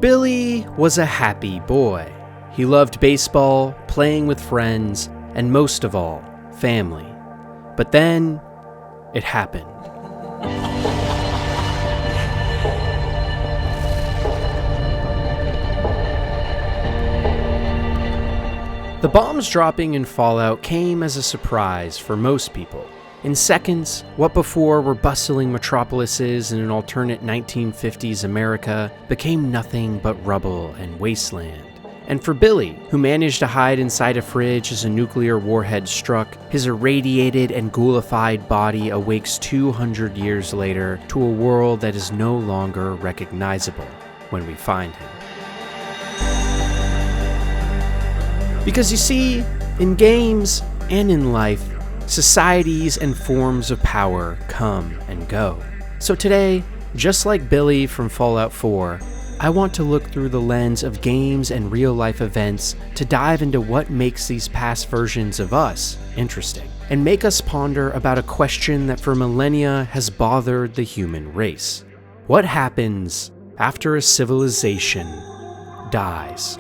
Billy was a happy boy. He loved baseball, playing with friends, and most of all, family. But then, it happened. The bombs dropping in Fallout came as a surprise for most people. In seconds, what before were bustling metropolises in an alternate 1950s America became nothing but rubble and wasteland. And for Billy, who managed to hide inside a fridge as a nuclear warhead struck, his irradiated and ghoulified body awakes 200 years later to a world that is no longer recognizable when we find him. Because you see, in games and in life, societies and forms of power come and go. So today, just like Billy from Fallout 4, I want to look through the lens of games and real-life events to dive into what makes these past versions of us interesting, and make us ponder about a question that for millennia has bothered the human race. What happens after a civilization dies?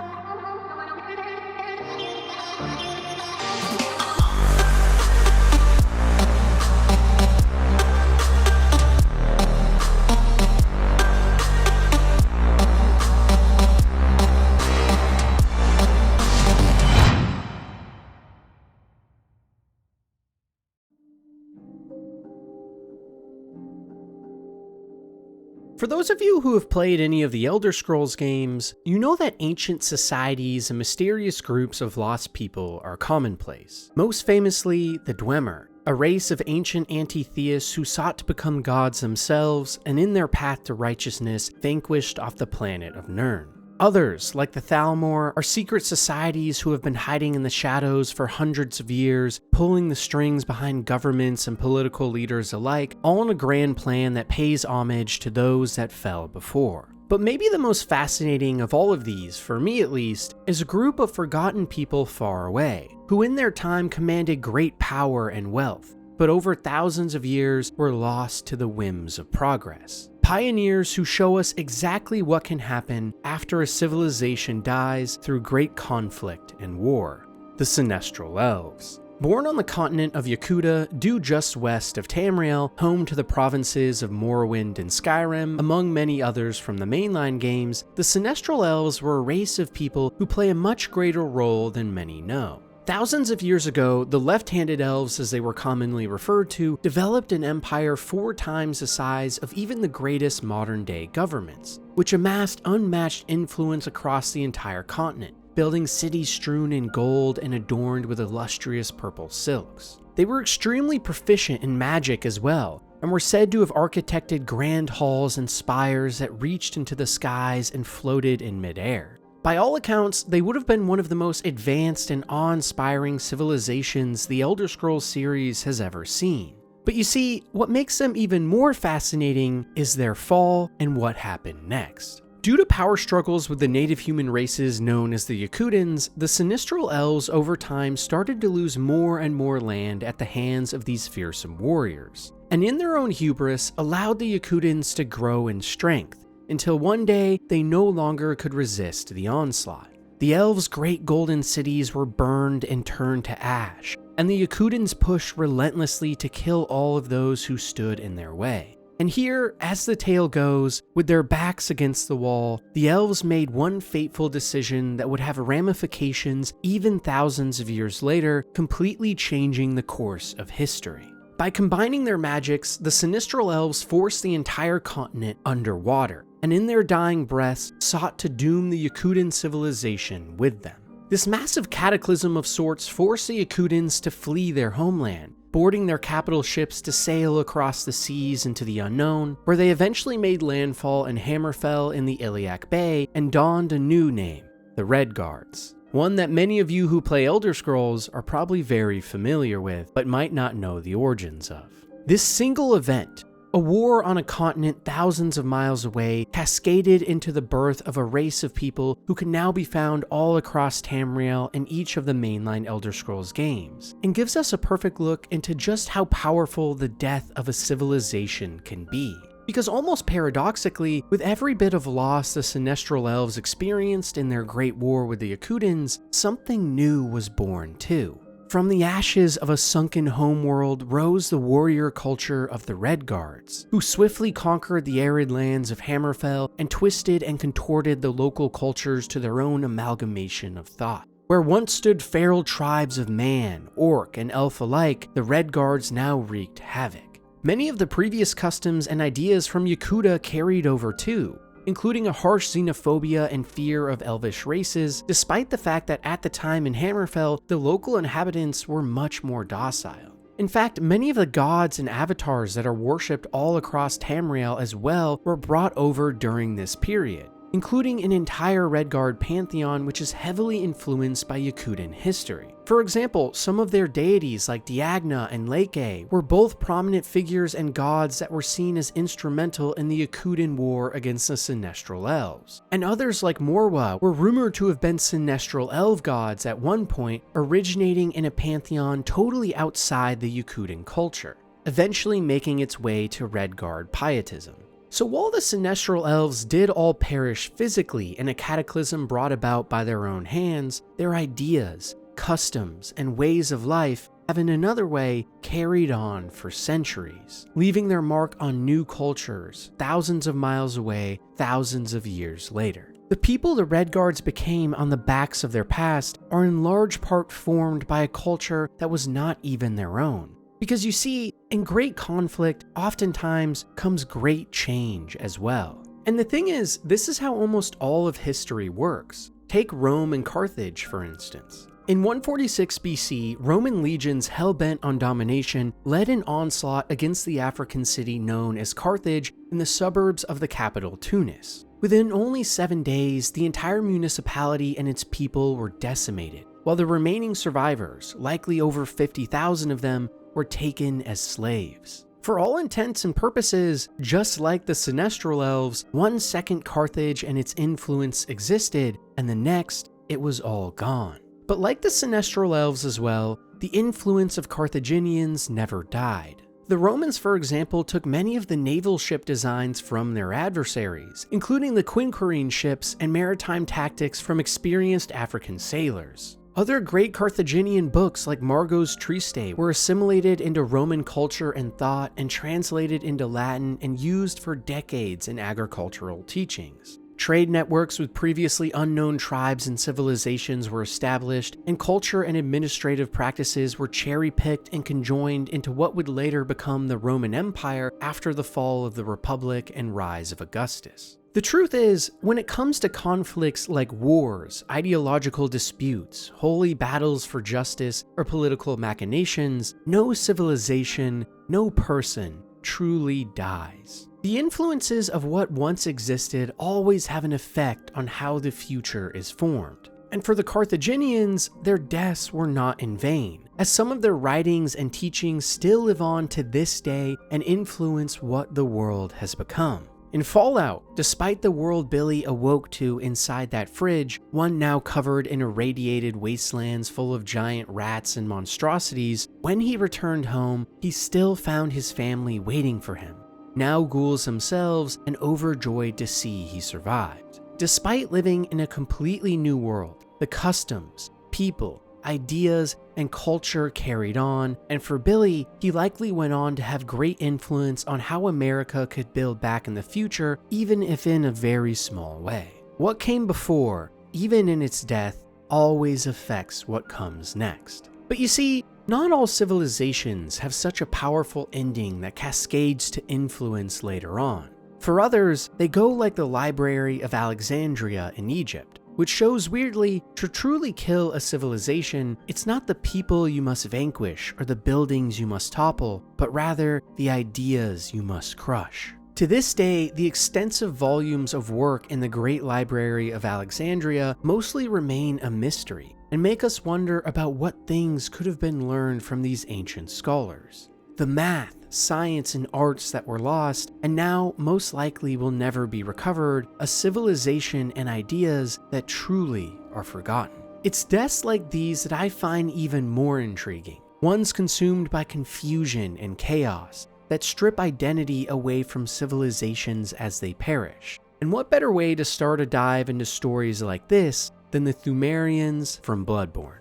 For those of you who have played any of the Elder Scrolls games, you know that ancient societies and mysterious groups of lost people are commonplace. Most famously, the Dwemer, a race of ancient anti-theists who sought to become gods themselves and in their path to righteousness vanquished off the planet of Nirn. Others, like the Thalmor, are secret societies who have been hiding in the shadows for hundreds of years, pulling the strings behind governments and political leaders alike, all in a grand plan that pays homage to those that fell before. But maybe the most fascinating of all of these, for me at least, is a group of forgotten people far away, who in their time commanded great power and wealth, but over thousands of years were lost to the whims of progress. Pioneers who show us exactly what can happen after a civilization dies through great conflict and war. The Sinestral Elves. Born on the continent of Yakuta, due just west of Tamriel, home to the provinces of Morrowind and Skyrim, among many others from the mainline games, the Sinestral Elves were a race of people who play a much greater role than many know. Thousands of years ago, the left-handed elves, as they were commonly referred to, developed an empire 4 times the size of even the greatest modern-day governments, which amassed unmatched influence across the entire continent, building cities strewn in gold and adorned with illustrious purple silks. They were extremely proficient in magic as well, and were said to have architected grand halls and spires that reached into the skies and floated in midair. By all accounts, they would have been one of the most advanced and awe-inspiring civilizations the Elder Scrolls series has ever seen. But you see, what makes them even more fascinating is their fall and what happened next. Due to power struggles with the native human races known as the Yakutans, the Sinestral Elves over time started to lose more and more land at the hands of these fearsome warriors, and in their own hubris allowed the Yakutans to grow in strength, until one day they no longer could resist the onslaught. The elves' great golden cities were burned and turned to ash, and the Yakutans pushed relentlessly to kill all of those who stood in their way. And here, as the tale goes, with their backs against the wall, the elves made one fateful decision that would have ramifications even thousands of years later, completely changing the course of history. By combining their magics, the Sinestral Elves forced the entire continent underwater, and in their dying breaths sought to doom the Yakutan civilization with them. This massive cataclysm of sorts forced the Yakutans to flee their homeland, boarding their capital ships to sail across the seas into the unknown, where they eventually made landfall in Hammerfell in the Iliac Bay and donned a new name, the Red Guards. One that many of you who play Elder Scrolls are probably very familiar with, but might not know the origins of. This single event, a war on a continent thousands of miles away, cascaded into the birth of a race of people who can now be found all across Tamriel in each of the mainline Elder Scrolls games, and gives us a perfect look into just how powerful the death of a civilization can be. Because almost paradoxically, with every bit of loss the Sinestral Elves experienced in their great war with the Yakutans, something new was born too. From the ashes of a sunken homeworld rose the warrior culture of the Red Guards, who swiftly conquered the arid lands of Hammerfell and twisted and contorted the local cultures to their own amalgamation of thought. Where once stood feral tribes of man, orc, and elf alike, the Red Guards now wreaked havoc. Many of the previous customs and ideas from Yakuta carried over too, including a harsh xenophobia and fear of elvish races, despite the fact that at the time in Hammerfell, the local inhabitants were much more docile. In fact, many of the gods and avatars that are worshipped all across Tamriel as well were brought over during this period, including an entire Redguard pantheon which is heavily influenced by Yakutan history. For example, some of their deities like Diagna and Leke were both prominent figures and gods that were seen as instrumental in the Yakutan war against the Sinestral Elves. And others like Morwa were rumored to have been Sinestral Elf gods at one point, originating in a pantheon totally outside the Yakutan culture, eventually making its way to Redguard pietism. So while the Sinestral Elves did all perish physically in a cataclysm brought about by their own hands, their ideas, customs, and ways of life have in another way carried on for centuries, leaving their mark on new cultures thousands of miles away, thousands of years later. The people the Red Guards became on the backs of their past are in large part formed by a culture that was not even their own. Because you see, in great conflict, oftentimes comes great change as well. And the thing is, this is how almost all of history works. Take Rome and Carthage, for instance. In 146 BC, Roman legions hell-bent on domination led an onslaught against the African city known as Carthage in the suburbs of the capital Tunis. Within only 7 days, the entire municipality and its people were decimated, while the remaining survivors, likely over 50,000 of them, were taken as slaves. For all intents and purposes, just like the Sinestral Elves, one second Carthage and its influence existed, and the next, it was all gone. But like the Sinestral Elves as well, the influence of Carthaginians never died. The Romans, for example, took many of the naval ship designs from their adversaries, including the quinquerine ships and maritime tactics from experienced African sailors. Other great Carthaginian books like Margot's Triste were assimilated into Roman culture and thought and translated into Latin and used for decades in agricultural teachings. Trade networks with previously unknown tribes and civilizations were established, and culture and administrative practices were cherry-picked and conjoined into what would later become the Roman Empire after the fall of the Republic and rise of Augustus. The truth is, when it comes to conflicts like wars, ideological disputes, holy battles for justice, or political machinations, no civilization, no person truly dies. The influences of what once existed always have an effect on how the future is formed. And for the Carthaginians, their deaths were not in vain, as some of their writings and teachings still live on to this day and influence what the world has become. In Fallout, despite the world Billy awoke to inside that fridge, one now covered in irradiated wastelands full of giant rats and monstrosities, when he returned home, he still found his family waiting for him, now ghouls themselves and overjoyed to see he survived. Despite living in a completely new world, the customs, people, ideas, and culture carried on, and for Billy, he likely went on to have great influence on how America could build back in the future, even if in a very small way. What came before, even in its death, always affects what comes next. But you see, not all civilizations have such a powerful ending that cascades to influence later on. For others, they go like the Library of Alexandria in Egypt, which shows weirdly, to truly kill a civilization, it's not the people you must vanquish or the buildings you must topple, but rather the ideas you must crush. To this day, the extensive volumes of work in the Great Library of Alexandria mostly remain a mystery, and make us wonder about what things could have been learned from these ancient scholars. The math, science, and arts that were lost, and now most likely will never be recovered, a civilization and ideas that truly are forgotten. It's deaths like these that I find even more intriguing, ones consumed by confusion and chaos, that strip identity away from civilizations as they perish. And what better way to start a dive into stories like this than the Pthumerians from Bloodborne?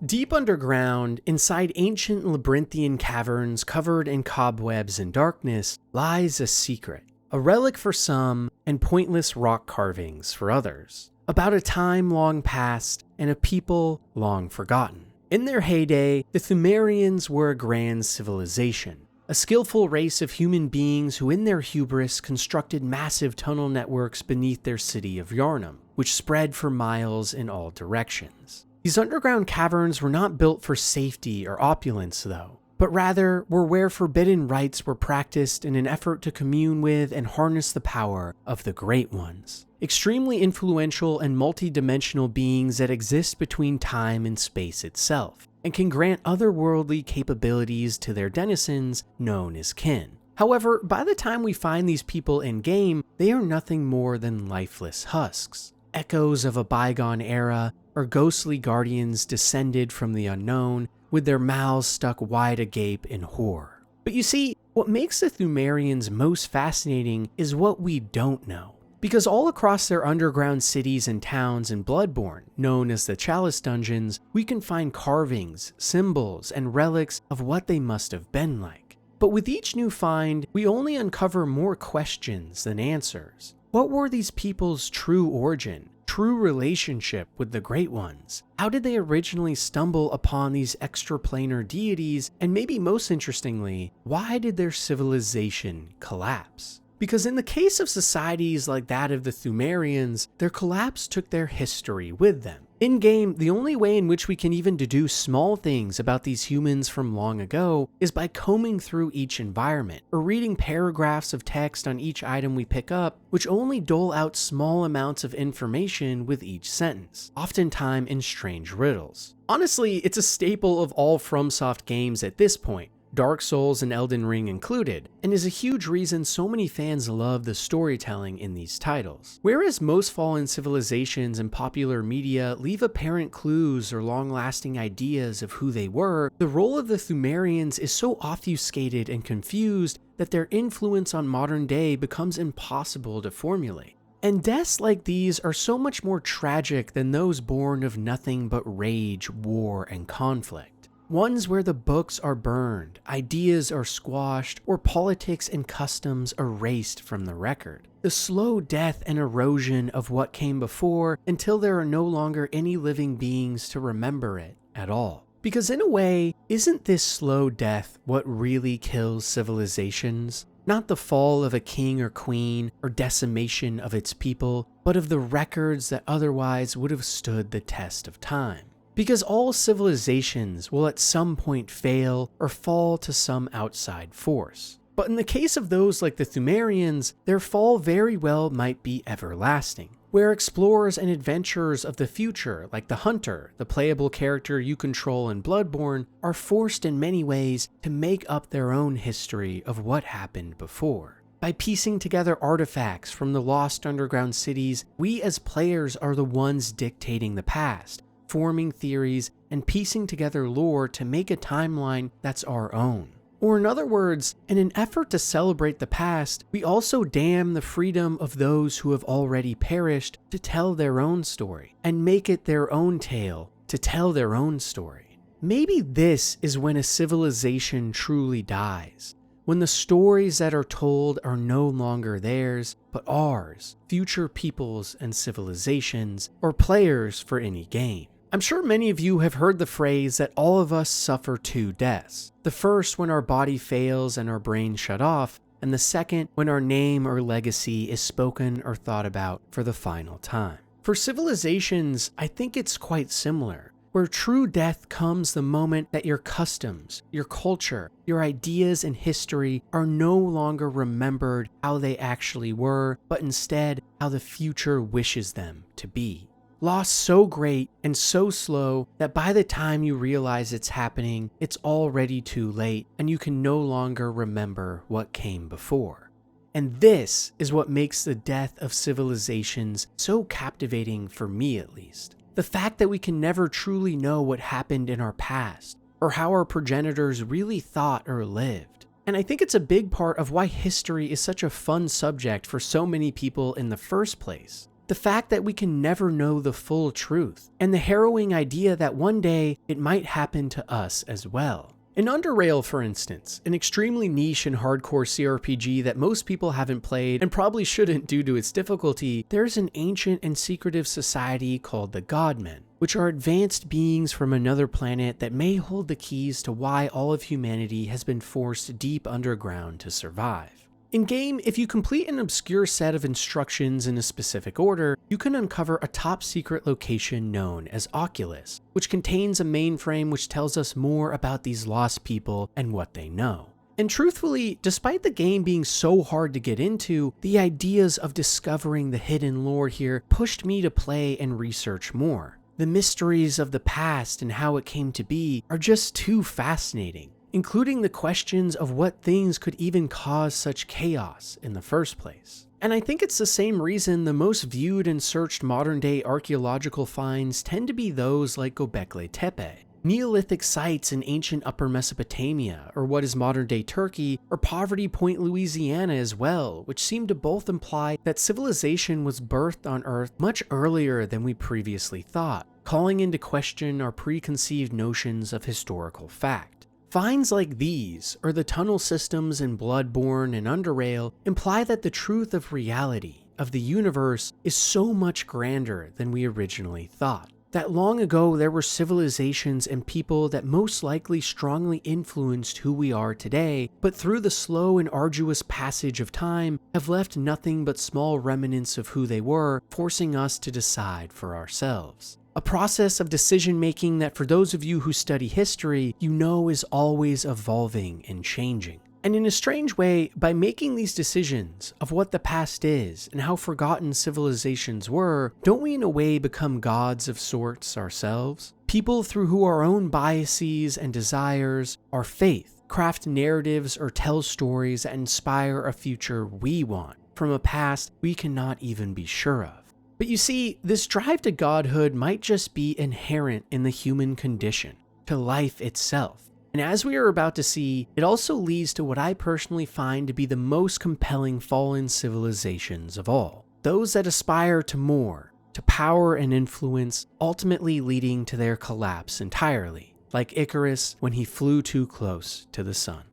Deep underground, inside ancient labyrinthian caverns covered in cobwebs and darkness, lies a secret, a relic for some and pointless rock carvings for others, about a time long past and a people long forgotten. In their heyday, the Pthumerians were a grand civilization, a skillful race of human beings who in their hubris constructed massive tunnel networks beneath their city of Yharnam, which spread for miles in all directions. These underground caverns were not built for safety or opulence, though, but rather were where forbidden rites were practiced in an effort to commune with and harness the power of the Great Ones, extremely influential and multi-dimensional beings that exist between time and space itself, and can grant otherworldly capabilities to their denizens known as kin. However, by the time we find these people in-game, they are nothing more than lifeless husks, echoes of a bygone era, or ghostly guardians descended from the unknown, with their mouths stuck wide agape in horror. But you see, what makes the Pthumerians most fascinating is what we don't know. Because all across their underground cities and towns in Bloodborne, known as the Chalice Dungeons, we can find carvings, symbols, and relics of what they must have been like. But with each new find, we only uncover more questions than answers. What were these people's true origin? True relationship with the Great Ones? How did they originally stumble upon these extraplanar deities? And maybe most interestingly, why did their civilization collapse? Because in the case of societies like that of the Pthumerians, their collapse took their history with them. In-game, the only way in which we can even deduce small things about these humans from long ago is by combing through each environment, or reading paragraphs of text on each item we pick up, which only dole out small amounts of information with each sentence, oftentimes in strange riddles. Honestly, it's a staple of all FromSoft games at this point, Dark Souls and Elden Ring included, and is a huge reason so many fans love the storytelling in these titles. Whereas most fallen civilizations in popular media leave apparent clues or long-lasting ideas of who they were, the role of the Pthumerians is so obfuscated and confused that their influence on modern day becomes impossible to formulate. And deaths like these are so much more tragic than those born of nothing but rage, war, and conflict. Ones where the books are burned, ideas are squashed, or politics and customs erased from the record. The slow death and erosion of what came before until there are no longer any living beings to remember it at all. Because in a way, isn't this slow death what really kills civilizations? Not the fall of a king or queen or decimation of its people, but of the records that otherwise would have stood the test of time. Because all civilizations will at some point fail or fall to some outside force. But in the case of those like the Pthumerians, their fall very well might be everlasting, where explorers and adventurers of the future, like the Hunter, the playable character you control in Bloodborne, are forced in many ways to make up their own history of what happened before. By piecing together artifacts from the lost underground cities, we as players are the ones dictating the past, forming theories, and piecing together lore to make a timeline that's our own. Or in other words, in an effort to celebrate the past, we also damn the freedom of those who have already perished to tell their own story, and make it their own tale to tell their own story. Maybe this is when a civilization truly dies, when the stories that are told are no longer theirs, but ours, future peoples and civilizations, or players for any game. I'm sure many of you have heard the phrase that all of us suffer two deaths. The first when our body fails and our brain shut off, and the second when our name or legacy is spoken or thought about for the final time. For civilizations, I think it's quite similar, where true death comes the moment that your customs, your culture, your ideas and history are no longer remembered how they actually were, but instead how the future wishes them to be. Loss so great and so slow that by the time you realize it's happening, it's already too late and you can no longer remember what came before. And this is what makes the death of civilizations so captivating for me at least. The fact that we can never truly know what happened in our past, or how our progenitors really thought or lived. And I think it's a big part of why history is such a fun subject for so many people in the first place. The fact that we can never know the full truth, and the harrowing idea that one day it might happen to us as well. In Underrail, for instance, an extremely niche and hardcore CRPG that most people haven't played and probably shouldn't due to its difficulty, there's an ancient and secretive society called the Godmen, which are advanced beings from another planet that may hold the keys to why all of humanity has been forced deep underground to survive. In-game, if you complete an obscure set of instructions in a specific order, you can uncover a top-secret location known as Oculus, which contains a mainframe which tells us more about these lost people and what they know. And truthfully, despite the game being so hard to get into, the ideas of discovering the hidden lore here pushed me to play and research more. The mysteries of the past and how it came to be are just too fascinating, including the questions of what things could even cause such chaos in the first place. And I think it's the same reason the most viewed and searched modern-day archaeological finds tend to be those like Göbekli Tepe, Neolithic sites in ancient Upper Mesopotamia, or what is modern-day Turkey, or Poverty Point, Louisiana as well, which seem to both imply that civilization was birthed on Earth much earlier than we previously thought, calling into question our preconceived notions of historical fact. Finds like these, or the tunnel systems in Bloodborne and Underrail, imply that the truth of reality, of the universe, is so much grander than we originally thought. That long ago there were civilizations and people that most likely strongly influenced who we are today, but through the slow and arduous passage of time, have left nothing but small remnants of who they were, forcing us to decide for ourselves. A process of decision-making that for those of you who study history, you know is always evolving and changing. And in a strange way, by making these decisions of what the past is and how forgotten civilizations were, don't we in a way become gods of sorts ourselves? People through who our own biases and desires, our faith, craft narratives or tell stories that inspire a future we want, from a past we cannot even be sure of. But you see, this drive to godhood might just be inherent in the human condition, to life itself. And as we are about to see, it also leads to what I personally find to be the most compelling fallen civilizations of all. Those that aspire to more, to power and influence, ultimately leading to their collapse entirely, like Icarus when he flew too close to the sun.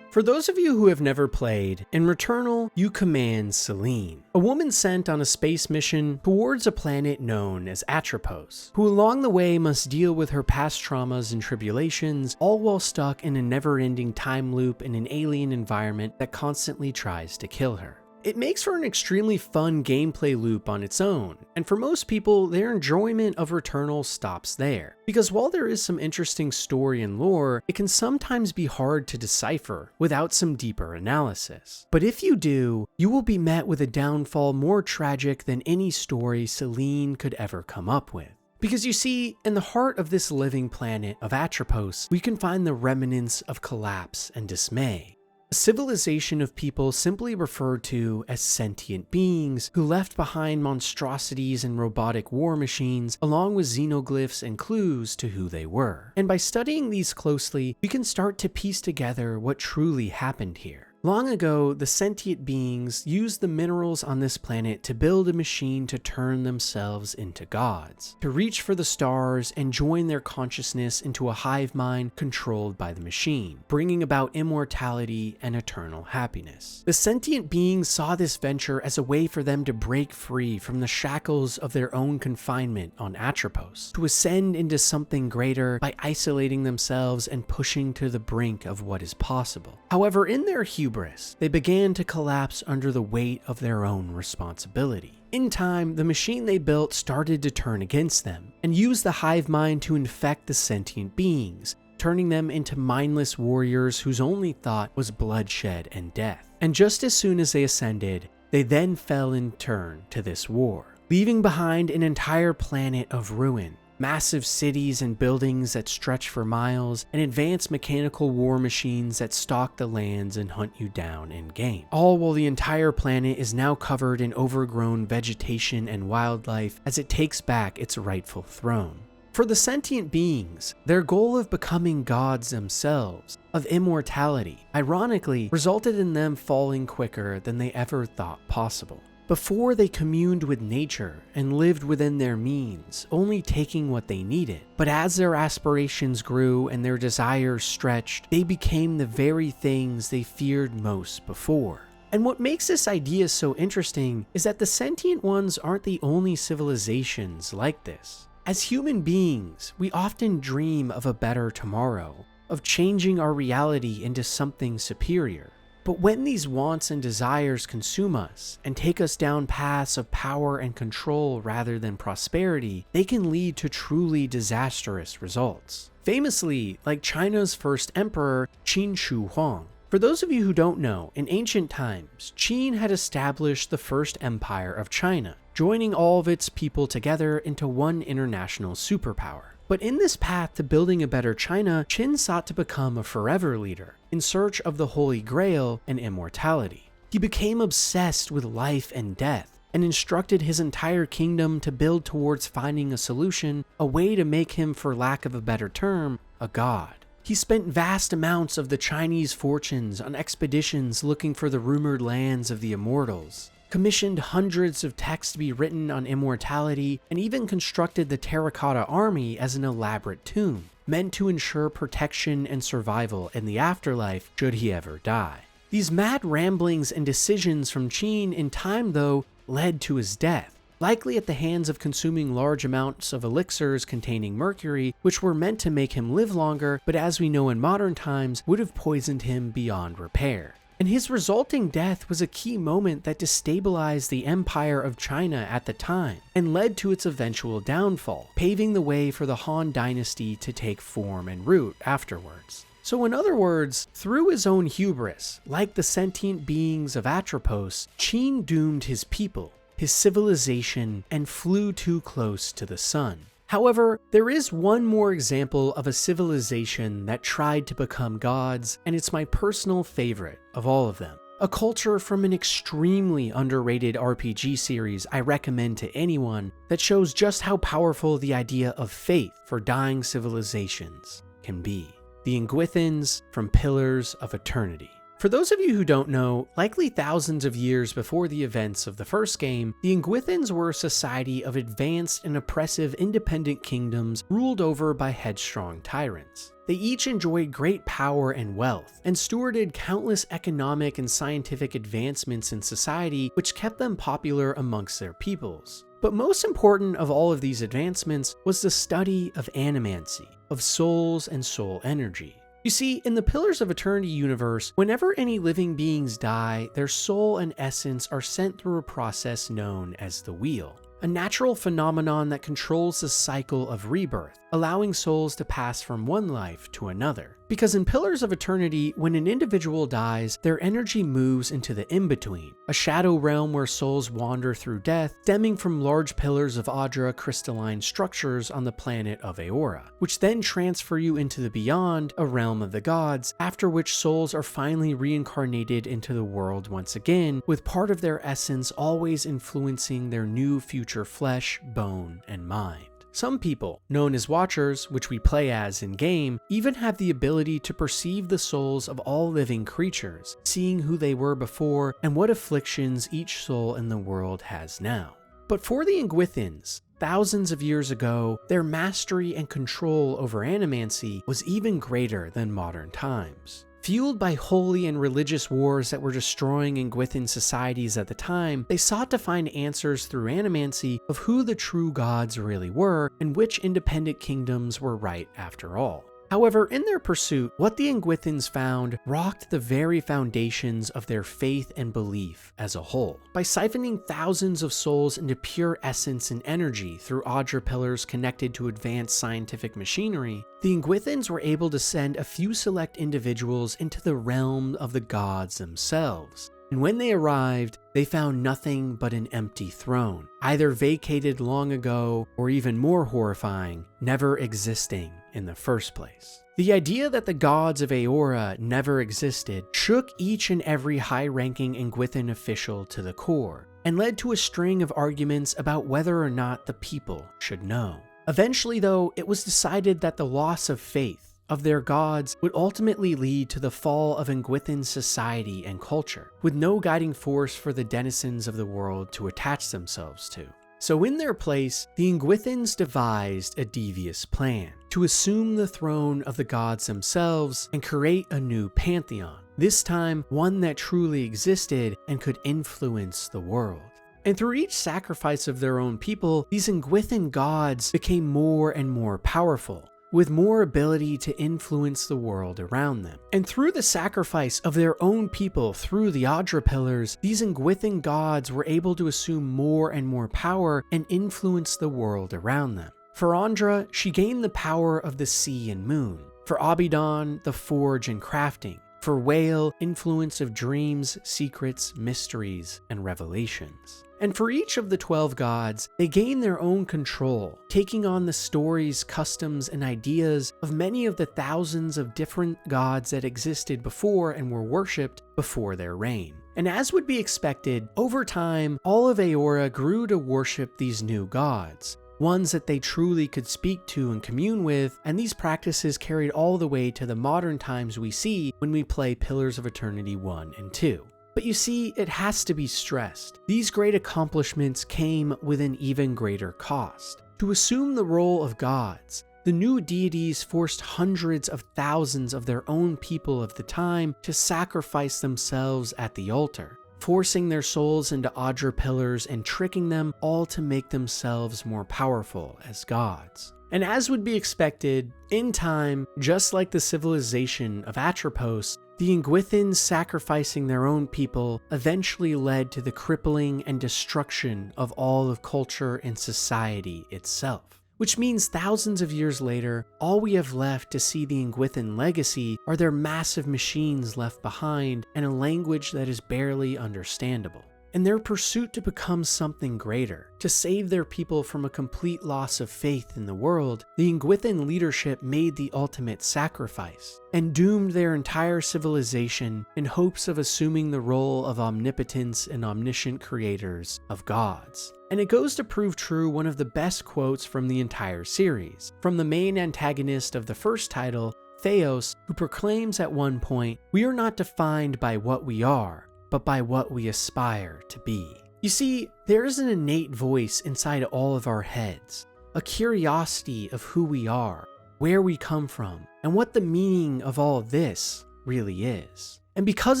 For those of you who have never played, in Returnal, you command Selene, a woman sent on a space mission towards a planet known as Atropos, who along the way must deal with her past traumas and tribulations, all while stuck in a never-ending time loop in an alien environment that constantly tries to kill her. It makes for an extremely fun gameplay loop on its own, and for most people, their enjoyment of Returnal stops there. Because while there is some interesting story and lore, it can sometimes be hard to decipher without some deeper analysis. But if you do, you will be met with a downfall more tragic than any story Selene could ever come up with. Because you see, in the heart of this living planet of Atropos, we can find the remnants of collapse and dismay. A civilization of people simply referred to as sentient beings who left behind monstrosities and robotic war machines along with xenoglyphs and clues to who they were. And by studying these closely, we can start to piece together what truly happened here. Long ago, the sentient beings used the minerals on this planet to build a machine to turn themselves into gods, to reach for the stars and join their consciousness into a hive mind controlled by the machine, bringing about immortality and eternal happiness. The sentient beings saw this venture as a way for them to break free from the shackles of their own confinement on Atropos, to ascend into something greater by isolating themselves and pushing to the brink of what is possible. However, in their hubris, they began to collapse under the weight of their own responsibility. In time, the machine they built started to turn against them, and used the hive mind to infect the sentient beings, turning them into mindless warriors whose only thought was bloodshed and death. And just as soon as they ascended, they then fell in turn to this war, leaving behind an entire planet of ruin, massive cities and buildings that stretch for miles, and advanced mechanical war machines that stalk the lands and hunt you down in-game. All while the entire planet is now covered in overgrown vegetation and wildlife as it takes back its rightful throne. For the sentient beings, their goal of becoming gods themselves, of immortality, ironically resulted in them falling quicker than they ever thought possible. Before, they communed with nature and lived within their means, only taking what they needed. But as their aspirations grew and their desires stretched, they became the very things they feared most before. And what makes this idea so interesting is that the sentient ones aren't the only civilizations like this. As human beings, we often dream of a better tomorrow, of changing our reality into something superior. But when these wants and desires consume us and take us down paths of power and control rather than prosperity, they can lead to truly disastrous results. Famously, like China's first emperor, Qin Shi Huang. For those of you who don't know, in ancient times, Qin had established the first empire of China, joining all of its people together into one international superpower. But in this path to building a better China, Qin sought to become a forever leader, in search of the Holy Grail and immortality. He became obsessed with life and death, and instructed his entire kingdom to build towards finding a solution, a way to make him, for lack of a better term, a god. He spent vast amounts of the Chinese fortunes on expeditions looking for the rumored lands of the immortals, commissioned hundreds of texts to be written on immortality, and even constructed the Terracotta Army as an elaborate tomb, meant to ensure protection and survival in the afterlife should he ever die. These mad ramblings and decisions from Qin in time, though, led to his death, likely at the hands of consuming large amounts of elixirs containing mercury, which were meant to make him live longer, but as we know in modern times, would have poisoned him beyond repair. And his resulting death was a key moment that destabilized the Empire of China at the time, and led to its eventual downfall, paving the way for the Han Dynasty to take form and root afterwards. So in other words, through his own hubris, like the sentient beings of Atropos, Qin doomed his people, his civilization, and flew too close to the sun. However, there is one more example of a civilization that tried to become gods, and it's my personal favorite of all of them. A culture from an extremely underrated RPG series I recommend to anyone that shows just how powerful the idea of faith for dying civilizations can be. The Ingwithans from Pillars of Eternity. For those of you who don't know, likely thousands of years before the events of the first game, the Ingwithans were a society of advanced and oppressive independent kingdoms ruled over by headstrong tyrants. They each enjoyed great power and wealth, and stewarded countless economic and scientific advancements in society which kept them popular amongst their peoples. But most important of all of these advancements was the study of animancy, of souls and soul energy. You see, in the Pillars of Eternity universe, whenever any living beings die, their soul and essence are sent through a process known as the Wheel, a natural phenomenon that controls the cycle of rebirth, allowing souls to pass from one life to another. Because in Pillars of Eternity, when an individual dies, their energy moves into the in-between, a shadow realm where souls wander through death, stemming from large pillars of Audra crystalline structures on the planet of Aeora, which then transfer you into the Beyond, a realm of the gods, after which souls are finally reincarnated into the world once again, with part of their essence always influencing their new future flesh, bone, and mind. Some people, known as Watchers, which we play as in-game, even have the ability to perceive the souls of all living creatures, seeing who they were before and what afflictions each soul in the world has now. But for the Ingwithans, thousands of years ago, their mastery and control over animancy was even greater than modern times. Fueled by holy and religious wars that were destroying Ingwithan societies at the time, they sought to find answers through animancy of who the true gods really were and which independent kingdoms were right after all. However, in their pursuit, what the Ingwithans found rocked the very foundations of their faith and belief as a whole. By siphoning thousands of souls into pure essence and energy through Audra pillars connected to advanced scientific machinery, the Ingwithans were able to send a few select individuals into the realm of the gods themselves, and when they arrived, they found nothing but an empty throne, either vacated long ago or even more horrifying, never existing in the first place. The idea that the gods of Aora never existed shook each and every high-ranking Ingwithan official to the core, and led to a string of arguments about whether or not the people should know. Eventually, though, it was decided that the loss of faith of their gods would ultimately lead to the fall of Ingwithan society and culture, with no guiding force for the denizens of the world to attach themselves to. So in their place, the Ingwithans devised a devious plan to assume the throne of the gods themselves and create a new pantheon, this time one that truly existed and could influence the world. And through each sacrifice of their own people, these Ingwithan gods became more and more powerful, with more ability to influence the world around them. And through the sacrifice of their own people through the Audra Pillars, these Ingwithan gods were able to assume more and more power and influence the world around them. For Andra, she gained the power of the sea and moon. For Abidan, the forge and crafting. For Whale, influence of dreams, secrets, mysteries, and revelations. And for each of the 12 gods, they gain their own control, taking on the stories, customs, and ideas of many of the thousands of different gods that existed before and were worshipped before their reign. And as would be expected, over time, all of Aora grew to worship these new gods, ones that they truly could speak to and commune with, and these practices carried all the way to the modern times we see when we play Pillars of Eternity 1 and 2. But you see, it has to be stressed. These great accomplishments came with an even greater cost. To assume the role of gods, the new deities forced hundreds of thousands of their own people of the time to sacrifice themselves at the altar, forcing their souls into Audra Pillars and tricking them all to make themselves more powerful as gods. And as would be expected, in time, just like the civilization of Atropos, the Ingwithans sacrificing their own people eventually led to the crippling and destruction of all of culture and society itself. Which means thousands of years later, all we have left to see the Ingwithan legacy are their massive machines left behind and a language that is barely understandable. In their pursuit to become something greater, to save their people from a complete loss of faith in the world, the Ingwithan leadership made the ultimate sacrifice and doomed their entire civilization in hopes of assuming the role of omnipotence and omniscient creators of gods. And it goes to prove true one of the best quotes from the entire series, from the main antagonist of the first title, Theos, who proclaims at one point, "We are not defined by what we are, but by what we aspire to be." You see, there is an innate voice inside all of our heads, a curiosity of who we are, where we come from, and what the meaning of all of this really is. And because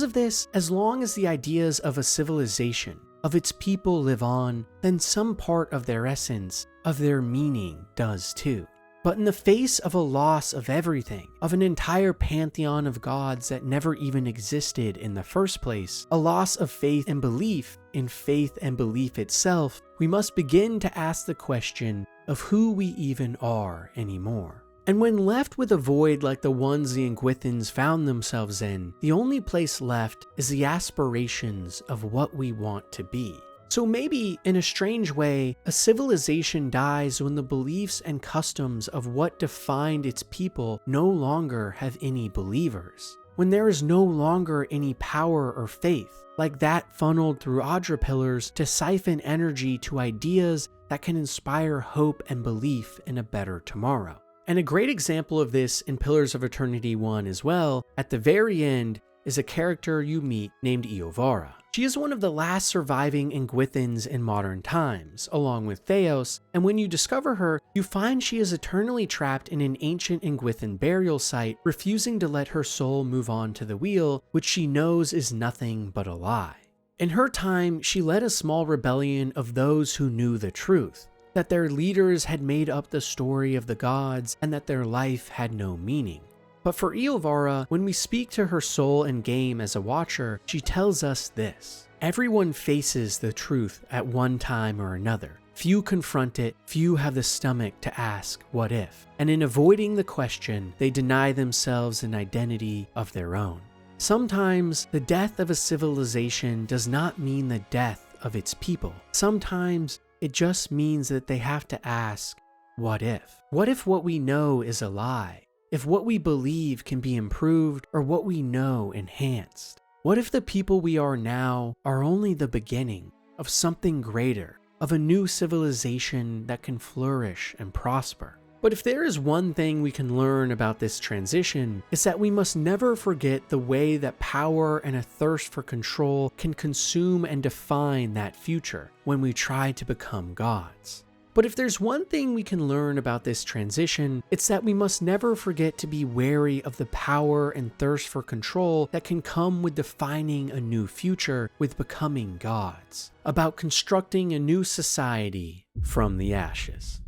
of this, as long as the ideas of a civilization, of its people live on, then some part of their essence, of their meaning does too. But in the face of a loss of everything, of an entire pantheon of gods that never even existed in the first place, a loss of faith and belief in faith and belief itself, we must begin to ask the question of who we even are anymore. And when left with a void like the ones the Ingwithans found themselves in, the only place left is the aspirations of what we want to be. So maybe, in a strange way, a civilization dies when the beliefs and customs of what defined its people no longer have any believers. When there is no longer any power or faith, like that funneled through Audra Pillars to siphon energy to ideas that can inspire hope and belief in a better tomorrow. And a great example of this in Pillars of Eternity 1 as well, at the very end, is a character you meet named Eovara. She is one of the last surviving Ingwithans in modern times, along with Theos, and when you discover her, you find she is eternally trapped in an ancient Ingwithan burial site, refusing to let her soul move on to the wheel, which she knows is nothing but a lie. In her time, she led a small rebellion of those who knew the truth, that their leaders had made up the story of the gods and that their life had no meaning. But for Eovara, when we speak to her soul and game as a watcher, she tells us this: everyone faces the truth at one time or another. Few confront it, few have the stomach to ask, what if? And in avoiding the question, they deny themselves an identity of their own. Sometimes the death of a civilization does not mean the death of its people. Sometimes it just means that they have to ask, what if? What if what we know is a lie? If what we believe can be improved or what we know enhanced? What if the people we are now are only the beginning of something greater, of a new civilization that can flourish and prosper? But if there is one thing we can learn about this transition, it's that we must never forget the way that power and a thirst for control can consume and define that future when we try to become gods. But if there's one thing we can learn about this transition, it's that we must never forget to be wary of the power and thirst for control that can come with defining a new future, with becoming gods, about constructing a new society from the ashes.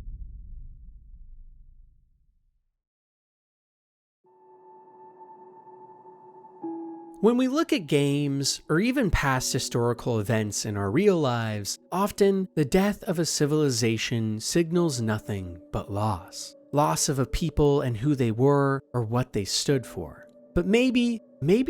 When we look at games, or even past historical events in our real lives, often the death of a civilization signals nothing but loss. Loss of a people and who they were, or what they stood for. But maybe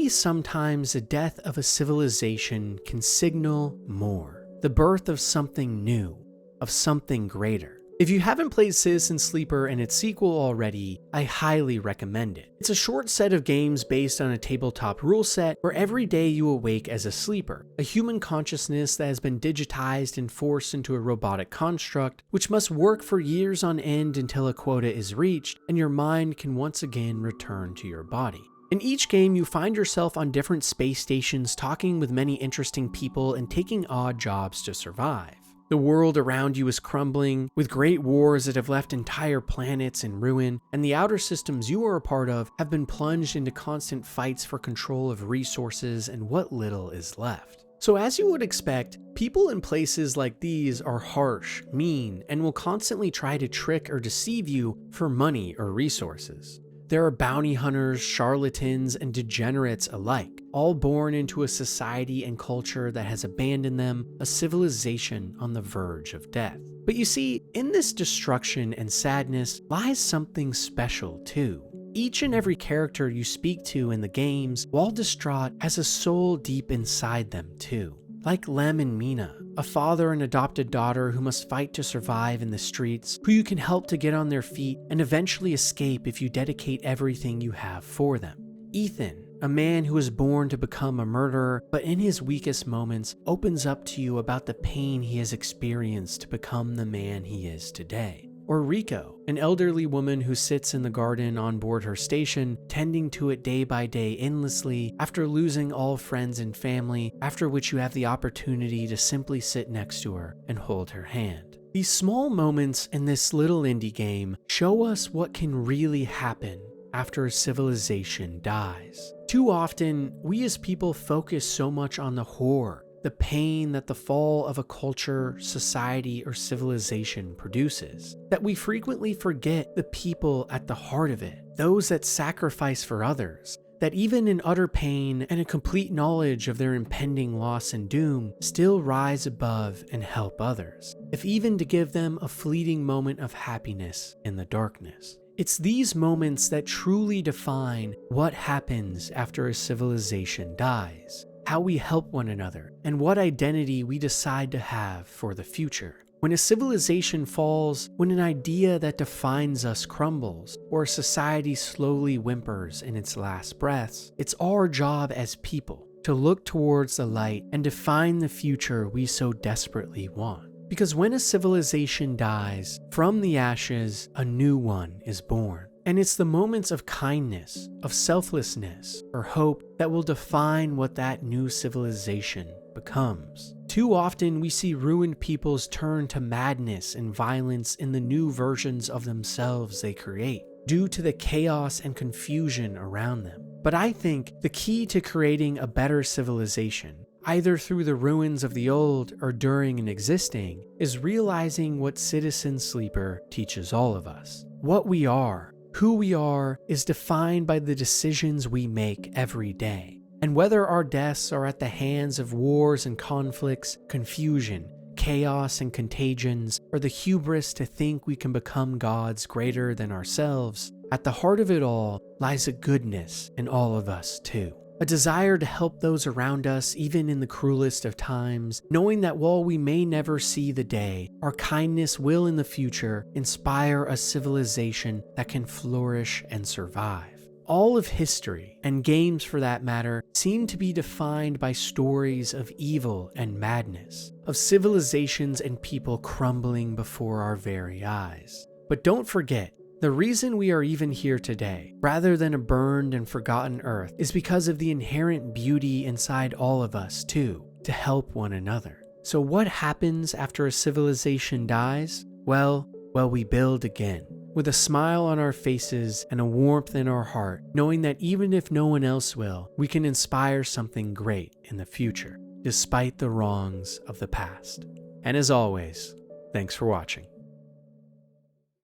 sometimes the death of a civilization can signal more. The birth of something new, of something greater. If you haven't played Citizen Sleeper and its sequel already, I highly recommend it. It's a short set of games based on a tabletop rule set where every day you awake as a sleeper, a human consciousness that has been digitized and forced into a robotic construct, which must work for years on end until a quota is reached and your mind can once again return to your body. In each game, you find yourself on different space stations talking with many interesting people and taking odd jobs to survive. The world around you is crumbling, with great wars that have left entire planets in ruin, and the outer systems you are a part of have been plunged into constant fights for control of resources and what little is left. So as you would expect, people in places like these are harsh, mean, and will constantly try to trick or deceive you for money or resources. There are bounty hunters, charlatans, and degenerates alike, all born into a society and culture that has abandoned them, a civilization on the verge of death. But you see, in this destruction and sadness lies something special too. Each and every character you speak to in the games, while distraught, has a soul deep inside them too. Like Lem and Mina, a father and adopted daughter who must fight to survive in the streets, who you can help to get on their feet and eventually escape if you dedicate everything you have for them. Ethan, a man who was born to become a murderer, but in his weakest moments opens up to you about the pain he has experienced to become the man he is today. Or Rico, an elderly woman who sits in the garden on board her station, tending to it day by day endlessly after losing all friends and family, after which you have the opportunity to simply sit next to her and hold her hand. These small moments in this little indie game show us what can really happen after a civilization dies. Too often, we as people focus so much on the horror, the pain that the fall of a culture, society, or civilization produces, that we frequently forget the people at the heart of it, those that sacrifice for others, that even in utter pain and a complete knowledge of their impending loss and doom, still rise above and help others, if even to give them a fleeting moment of happiness in the darkness. It's these moments that truly define what happens after a civilization dies, how we help one another, and what identity we decide to have for the future. When a civilization falls, when an idea that defines us crumbles, or a society slowly whimpers in its last breaths, it's our job as people to look towards the light and define the future we so desperately want. Because when a civilization dies, from the ashes, a new one is born. And it's the moments of kindness, of selflessness, or hope that will define what that new civilization becomes. Too often we see ruined peoples turn to madness and violence in the new versions of themselves they create, due to the chaos and confusion around them. But I think the key to creating a better civilization, either through the ruins of the old or during an existing, is realizing what Citizen Sleeper teaches all of us. What we are, who we are, is defined by the decisions we make every day. And whether our deaths are at the hands of wars and conflicts, confusion, chaos and contagions, or the hubris to think we can become gods greater than ourselves, at the heart of it all lies a goodness in all of us too. A desire to help those around us even in the cruelest of times, knowing that while we may never see the day, our kindness will in the future inspire a civilization that can flourish and survive. All of history, and games for that matter, seem to be defined by stories of evil and madness, of civilizations and people crumbling before our very eyes. But don't forget, the reason we are even here today, rather than a burned and forgotten earth, is because of the inherent beauty inside all of us too, to help one another. So what happens after a civilization dies? Well, we build again, with a smile on our faces and a warmth in our heart, knowing that even if no one else will, we can inspire something great in the future, despite the wrongs of the past. And as always, thanks for watching.